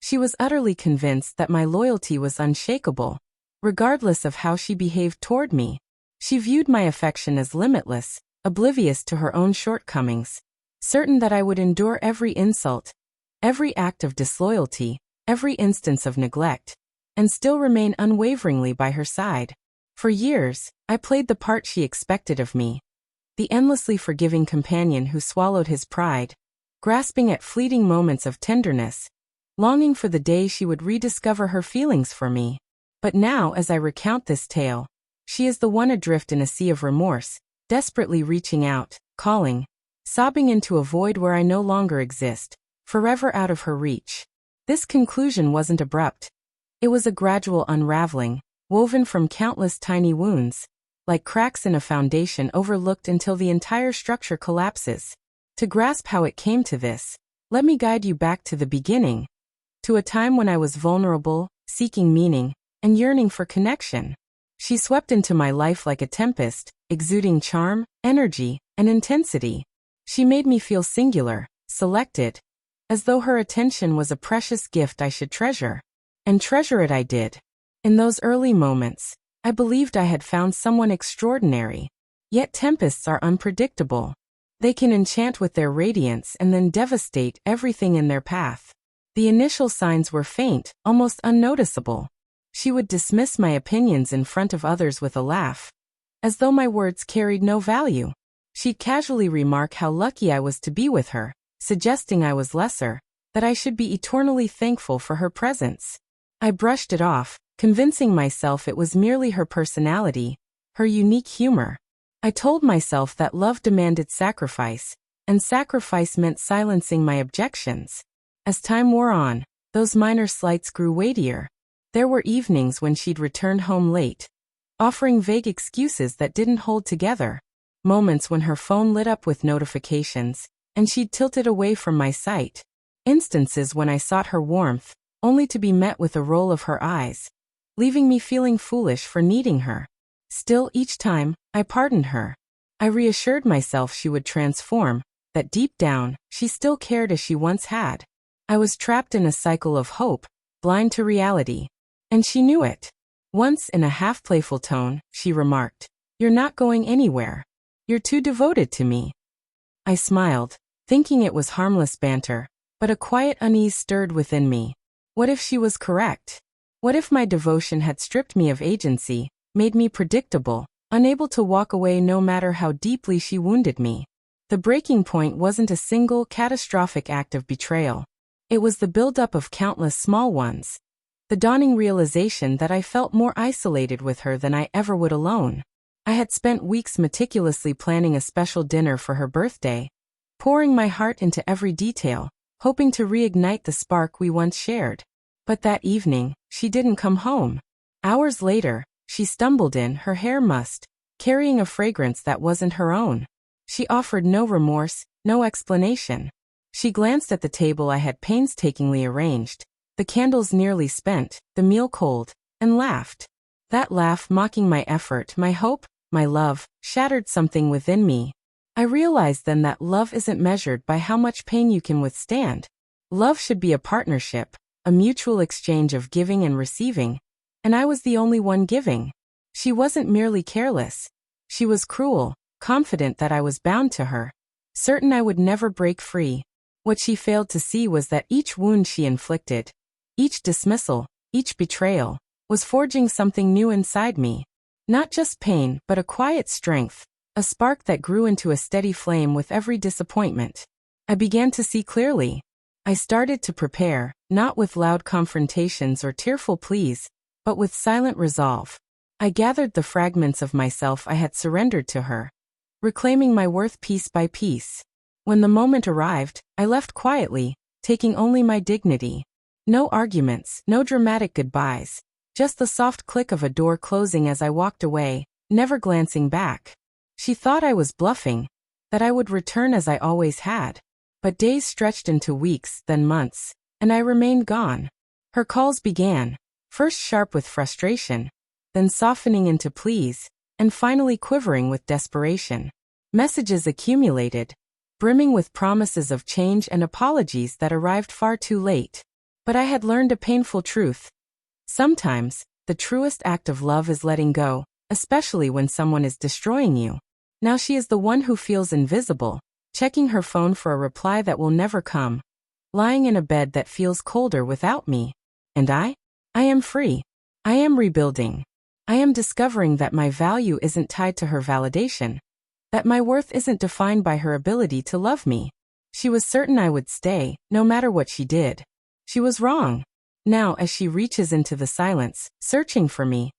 She was utterly convinced that my loyalty was unshakable, regardless of how she behaved toward me. She viewed my affection as limitless, oblivious to her own shortcomings, certain that I would endure every insult, every act of disloyalty, every instance of neglect, and still remain unwaveringly by her side. For years, I played the part she expected of me, the endlessly forgiving companion who swallowed his pride, grasping at fleeting moments of tenderness, longing for the day she would rediscover her feelings for me. But now, as I recount this tale, she is the one adrift in a sea of remorse, desperately reaching out, calling, sobbing into a void where I no longer exist, forever out of her reach. This conclusion wasn't abrupt. It was a gradual unraveling, woven from countless tiny wounds, like cracks in a foundation overlooked until the entire structure collapses. To grasp how it came to this, let me guide you back to the beginning, to a time when I was vulnerable, seeking meaning, and yearning for connection. She swept into my life like a tempest, exuding charm, energy, and intensity. She made me feel singular, selected, as though her attention was a precious gift I should treasure. And treasure it I did. In those early moments, I believed I had found someone extraordinary. Yet tempests are unpredictable. They can enchant with their radiance and then devastate everything in their path. The initial signs were faint, almost unnoticeable. She would dismiss my opinions in front of others with a laugh, as though my words carried no value. She'd casually remark how lucky I was to be with her, suggesting I was lesser, that I should be eternally thankful for her presence. I brushed it off, convincing myself it was merely her personality, her unique humor. I told myself that love demanded sacrifice, and sacrifice meant silencing my objections. As time wore on, those minor slights grew weightier. There were evenings when she'd return home late, offering vague excuses that didn't hold together. Moments when her phone lit up with notifications, and she'd tilted away from my sight. Instances when I sought her warmth, only to be met with a roll of her eyes, leaving me feeling foolish for needing her. Still, each time, I pardoned her. I reassured myself she would transform, that deep down, she still cared as she once had. I was trapped in a cycle of hope, blind to reality. And she knew it. Once, in a half-playful tone, she remarked, "You're not going anywhere. You're too devoted to me." I smiled, thinking it was harmless banter, but a quiet unease stirred within me. What if she was correct? What if my devotion had stripped me of agency, made me predictable, unable to walk away no matter how deeply she wounded me? The breaking point wasn't a single, catastrophic act of betrayal. It was the buildup of countless small ones. The dawning realization that I felt more isolated with her than I ever would alone. I had spent weeks meticulously planning a special dinner for her birthday, pouring my heart into every detail, hoping to reignite the spark we once shared. But that evening, she didn't come home. Hours later, she stumbled in, her hair mussed, carrying a fragrance that wasn't her own. She offered no remorse, no explanation. She glanced at the table I had painstakingly arranged, the candles nearly spent, the meal cold, and laughed. That laugh, mocking my effort, my hope, my love, shattered something within me. I realized then that love isn't measured by how much pain you can withstand. Love should be a partnership, a mutual exchange of giving and receiving, and I was the only one giving. She wasn't merely careless. She was cruel, confident that I was bound to her, certain I would never break free. What she failed to see was that each wound she inflicted, each dismissal, each betrayal, was forging something new inside me. Not just pain, but a quiet strength, a spark that grew into a steady flame with every disappointment. I began to see clearly. I started to prepare, not with loud confrontations or tearful pleas, but with silent resolve. I gathered the fragments of myself I had surrendered to her, reclaiming my worth piece by piece. When the moment arrived, I left quietly, taking only my dignity. No arguments, no dramatic goodbyes, just the soft click of a door closing as I walked away, never glancing back. She thought I was bluffing, that I would return as I always had. But days stretched into weeks, then months, and I remained gone. Her calls began, first sharp with frustration, then softening into pleas, and finally quivering with desperation. Messages accumulated, brimming with promises of change and apologies that arrived far too late. But I had learned a painful truth. Sometimes, the truest act of love is letting go, especially when someone is destroying you. Now she is the one who feels invisible, checking her phone for a reply that will never come, lying in a bed that feels colder without me. And I am free. I am rebuilding. I am discovering that my value isn't tied to her validation, that my worth isn't defined by her ability to love me. She was certain I would stay, no matter what she did. She was wrong. Now, as she reaches into the silence, searching for me,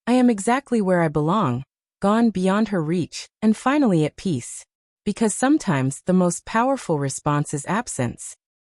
I am exactly where I belong, gone beyond her reach, and finally at peace. Because sometimes the most powerful response is absence.